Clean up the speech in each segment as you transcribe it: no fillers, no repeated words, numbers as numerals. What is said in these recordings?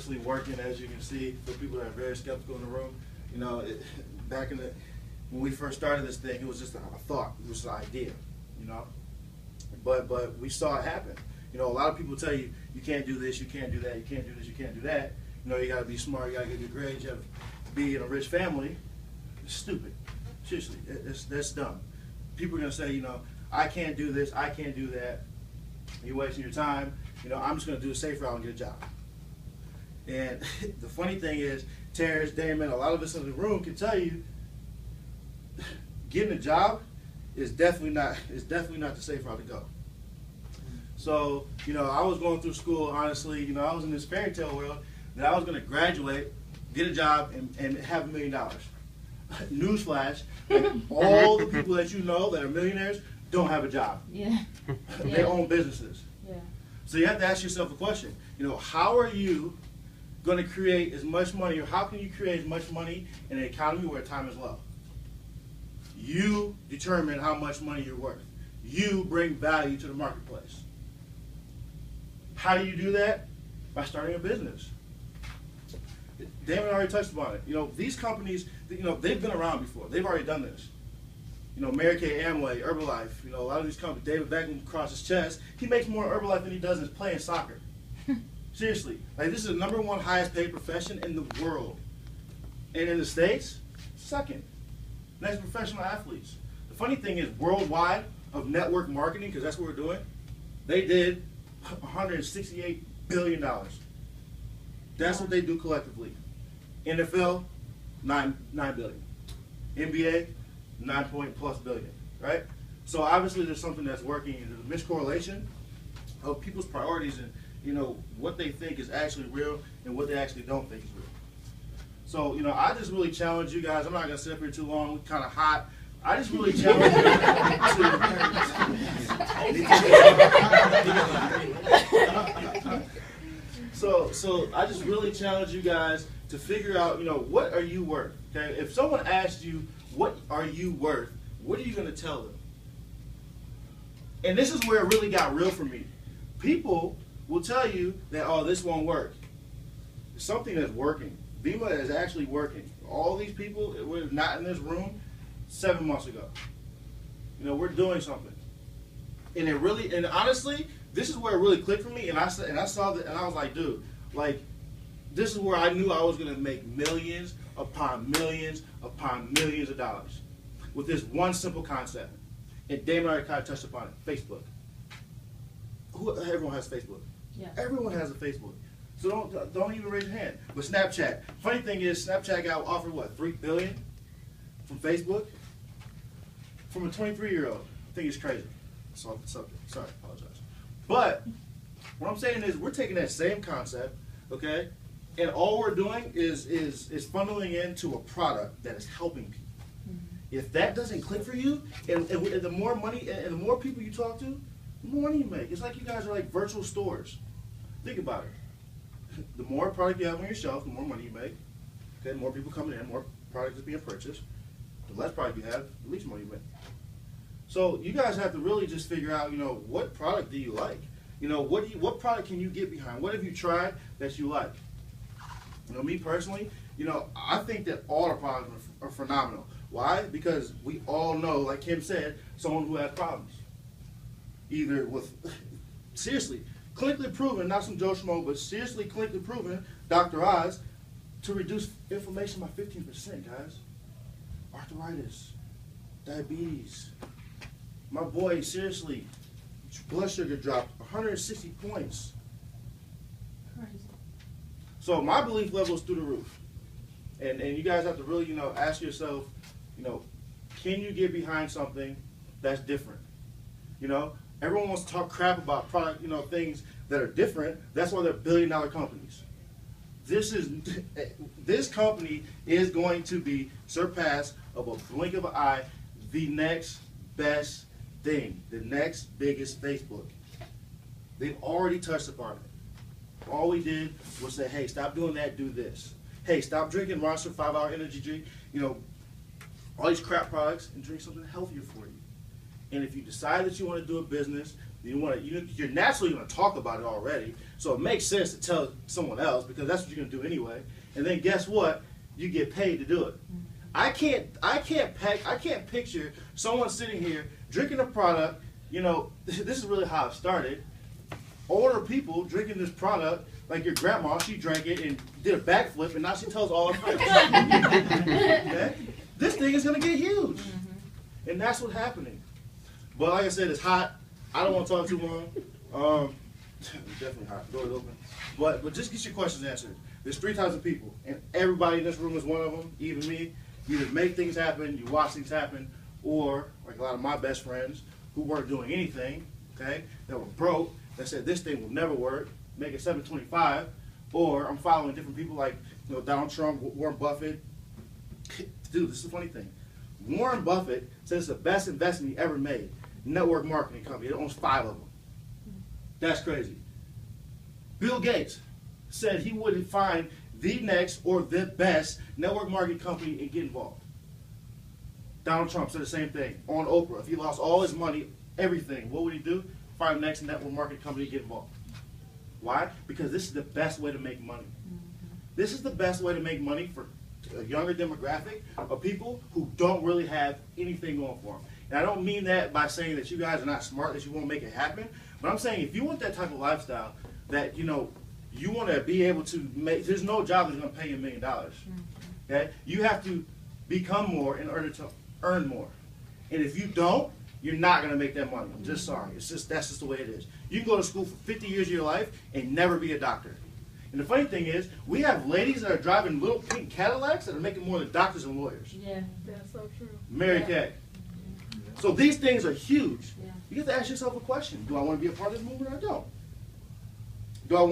obviously working, as you can see, for people that are very skeptical in the room. You know, back in when we first started this thing, it was just a thought, it was an idea, you know. But we saw it happen. You know, a lot of people tell you, you can't do this, you can't do that, you can't do this, you can't do that. You know, you got to be smart, you got to get good grades, you have to be in a rich family. It's stupid. Seriously, that's dumb. People are going to say, you know, I can't do this, I can't do that. You're wasting your time. You know, I'm just going to do a safe route and get a job. And the funny thing is, Terrence, Damon, a lot of us in the room can tell you, getting a job is definitely not the safe route to go. So, you know, I was going through school, honestly, you know, I was in this fairy tale world that I was going to graduate, get a job, and have $1 million. Newsflash, like, all the people that you know that are millionaires don't have a job. Yeah. They own businesses. Yeah. So you have to ask yourself a question. You know, how are you going to create as much money, or how can you create as much money in an economy where time is low? You determine how much money you're worth. You bring value to the marketplace. How do you do that? By starting a business. Damon already touched upon it. You know, these companies, you know, they've been around before. They've already done this. You know, Mary Kay, Amway, Herbalife, you know, a lot of these companies, David Beckham across his chest, he makes more Herbalife than he does in playing soccer. Seriously. Like, this is the #1 highest paid profession in the world. And in the States, second. Next, professional athletes. The funny thing is, worldwide, of network marketing, because that's what we're doing, they did $168 billion. That's what they do collectively. NFL, $9 billion. NBA, $9+ billion, right? So obviously there's something that's working. There's a miscorrelation of people's priorities and, you know, what they think is actually real and what they actually don't think is real. So, you know, I just really challenge you guys. I'm not going to sit up here too long. We're kind of hot. I just really challenge you So I just really challenge you guys to figure out, you know, what are you worth? Okay, if someone asks you, what are you worth? What are you going to tell them? And this is where it really got real for me. People will tell you that, oh, this won't work. It's something that's working. Vemma is actually working. All these people were not in this room 7 months ago. You know, we're doing something. And it really, and honestly, this is where it really clicked for me. And I saw that, and I was like, dude, like, this is where I knew I was going to make millions upon millions upon millions of dollars with this one simple concept. And Damon already kind of touched upon it. Facebook. Everyone has Facebook. Yeah. Everyone has a Facebook. So don't even raise your hand. But Snapchat. Funny thing is, Snapchat got offered what, $3 billion from Facebook? From a 23-year-old. I think it's crazy. That's off the subject. Sorry, I apologize. But what I'm saying is, we're taking that same concept, okay, and all we're doing is funneling into a product that is helping people. Mm-hmm. If that doesn't click for you, and the more money and the more people you talk to, the more money you make. It's like you guys are like virtual stores. Think about it. The more product you have on your shelf, the more money you make. Okay, the more people coming in, more product is being purchased. The less product you have, the least money you make. So you guys have to really just figure out, you know, what product do you like? You know, what product can you get behind? What have you tried that you like? You know, me personally, you know, I think that all the products are phenomenal. Why? Because we all know, like Kim said, someone who has problems. Either with, seriously, clinically proven, not some Joe Schmo, but seriously clinically proven, Dr. Oz, to reduce inflammation by 15%, guys. Arthritis, diabetes. My boy, seriously, blood sugar dropped 160 points. Crazy. So my belief level is through the roof. And you guys have to really, you know, ask yourself, you know, can you get behind something that's different? You know, everyone wants to talk crap about product, you know, things that are different. That's why they're billion-dollar companies. This company is going to be surpassed of a blink of an eye, the next best thing, the next biggest Facebook. They've already touched upon it. All we did was say, hey, stop doing that, do this. Hey, stop drinking Monster 5-hour energy drink, you know, all these crap products, and drink something healthier for you. And if you decide that you want to do a business, You're naturally going to talk about it already, so it makes sense to tell someone else because that's what you're going to do anyway. And then guess what? You get paid to do it. I can't picture someone sitting here drinking a product. You know, this is really how it started. Older people drinking this product, like your grandma, she drank it and did a backflip, and now she tells all her friends. Okay? This thing is going to get huge, and that's what's happening. But like I said, it's hot. I don't want to talk too long. It's definitely hot. Door is open. But just get your questions answered. There's 3 types of people, and everybody in this room is one of them, even me. You either make things happen, you watch things happen, or like a lot of my best friends who weren't doing anything, okay, that were broke, that said this thing will never work, make it 725, or I'm following different people like Donald Trump, Warren Buffett. Dude, this is the funny thing. Warren Buffett says it's the best investment he ever made. Network marketing company. It owns 5 of them. That's crazy. Bill Gates said he wouldn't find the next or the best network marketing company and get involved. Donald Trump said the same thing on Oprah. If he lost all his money, everything, what would he do? Find the next network marketing company and get involved. Why? Because this is the best way to make money. This is the best way to make money for a younger demographic of people who don't really have anything going for them. And I don't mean that by saying that you guys are not smart, that you won't make it happen. But I'm saying if you want that type of lifestyle, that you want to be able to make. There's no job that's going to pay you $1 million. Okay, you have to become more in order to earn more. And if you don't, you're not going to make that money. I'm just sorry. That's just the way it is. You can go to school for 50 years of your life and never be a doctor. And the funny thing is, we have ladies that are driving little pink Cadillacs that are making more than doctors and lawyers. Yeah, that's so true. Mary Kay. So these things are huge. Yeah. You have to ask yourself a question. Do I want to be a part of this movement or I don't? Do I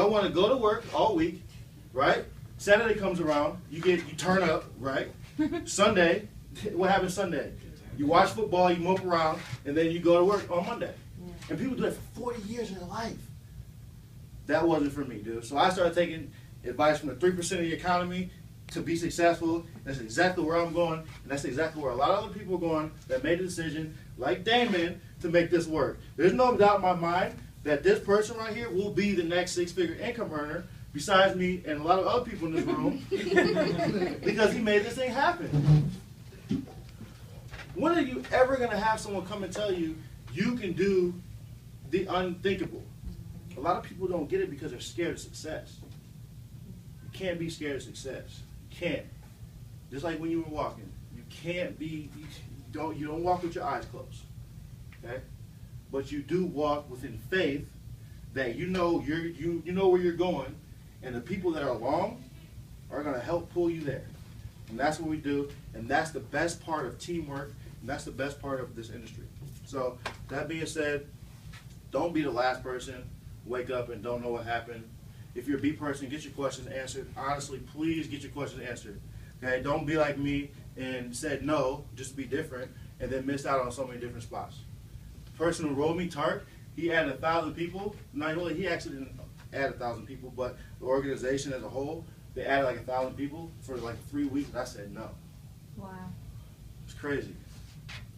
want to go to work all week, right? Saturday comes around, you turn up, right? Sunday, what happens Sunday? You watch football, you mope around, and then you go to work on Monday. Yeah. And people do that for 40 years of their life. That wasn't for me, dude. So I started taking advice from the 3% of the economy to be successful. That's exactly where I'm going, and that's exactly where a lot of other people are going that made a decision, like Damon, to make this work. There's no doubt in my mind that this person right here will be the next 6-figure income earner besides me and a lot of other people in this room because he made this thing happen. When are you ever going to have someone come and tell you you can do the unthinkable? A lot of people don't get it because they're scared of success. You can't be scared of success. You can't. Just like when you were walking. You can't be, you don't walk with your eyes closed. Okay? But you do walk within faith that you know where you're going, and the people that are along are going to help pull you there. And that's what we do, and that's the best part of teamwork, and that's the best part of this industry. So that being said, don't be the last person. Wake up and don't know what happened. If you're a B person, get your questions answered. Honestly, please get your questions answered. Okay? Don't be like me and said no, just to be different, and then missed out on so many different spots. The person who rolled me, Tark, he added 1,000 people. Not only he actually didn't add 1,000 people, but the organization as a whole, they added like 1,000 people for like 3 weeks, and I said no. Wow. It's crazy.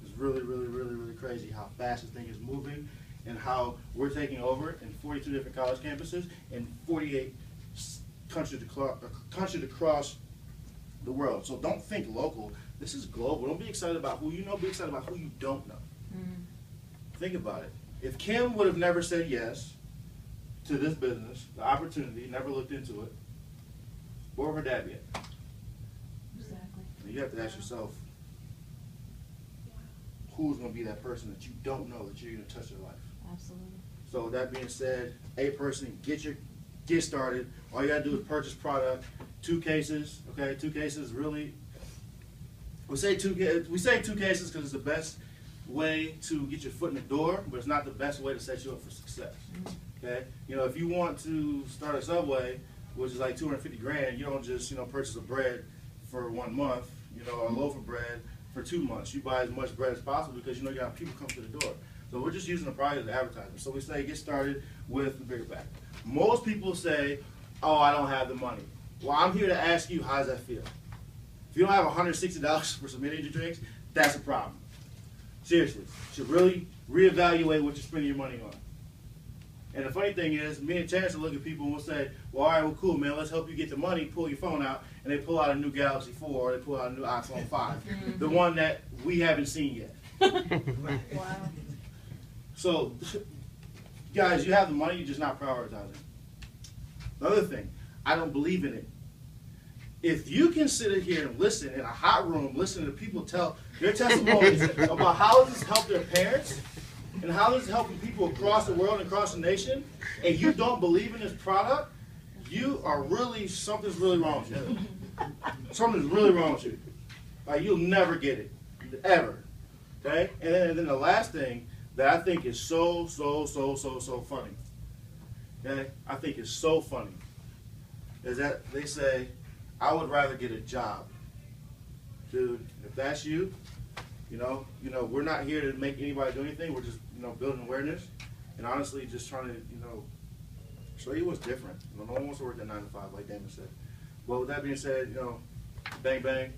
It's really, really, really, really crazy how fast this thing is moving and how we're taking over in 42 different college campuses and 48 countries across the world. So don't think local. This is global. Don't be excited about who you know. Be excited about who you don't know. Think about it. If Kim would have never said yes to this business, the opportunity, never looked into it, where would her dad be at? Exactly. And you have to ask yourself, who's going to be that person that you don't know that you're going to touch their life? Absolutely. So that being said, a person, get started. All you got to do is purchase product. 2 cases, okay? 2 cases really. We say 2 cases because it's the best way to get your foot in the door, but it's not the best way to set you up for success. Okay? If you want to start a Subway, which is like 250 grand, you don't just purchase a bread for 1 month, a loaf of bread for 2 months. You buy as much bread as possible because you got people come to the door. So we're just using the product as advertisement. So we say get started with the bigger bag. Most people say, oh, I don't have the money. Well, I'm here to ask you, how does that feel? If you don't have $160 for some energy drinks, that's a problem. Seriously, you should really, reevaluate what you're spending your money on. And the funny thing is, me and Chance will look at people and we'll say, well, all right, well, cool, man, let's help you get the money, pull your phone out, and they pull out a new Galaxy 4 or they pull out a new iPhone 5, the one that we haven't seen yet. Wow. So, guys, you have the money, you're just not prioritizing. The other thing, I don't believe in it. If you can sit here and listen in a hot room, listen to people tell their testimonies about how this has helped their parents and how this is helping people across the world and across the nation, and you don't believe in this product, you are really, something's really wrong with you. Something's really wrong with you. Like, you'll never get it, ever. Okay? And then the last thing that I think is so funny, okay? I think is so funny, is that they say, I would rather get a job. Dude, if that's you, you know, we're not here to make anybody do anything. We're just, building awareness, and honestly, just trying to, show you what's different. No one wants to work at 9 to 5, like Damon said. Well, with that being said, bang bang,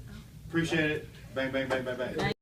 appreciate it. Bang bang bang bang bang.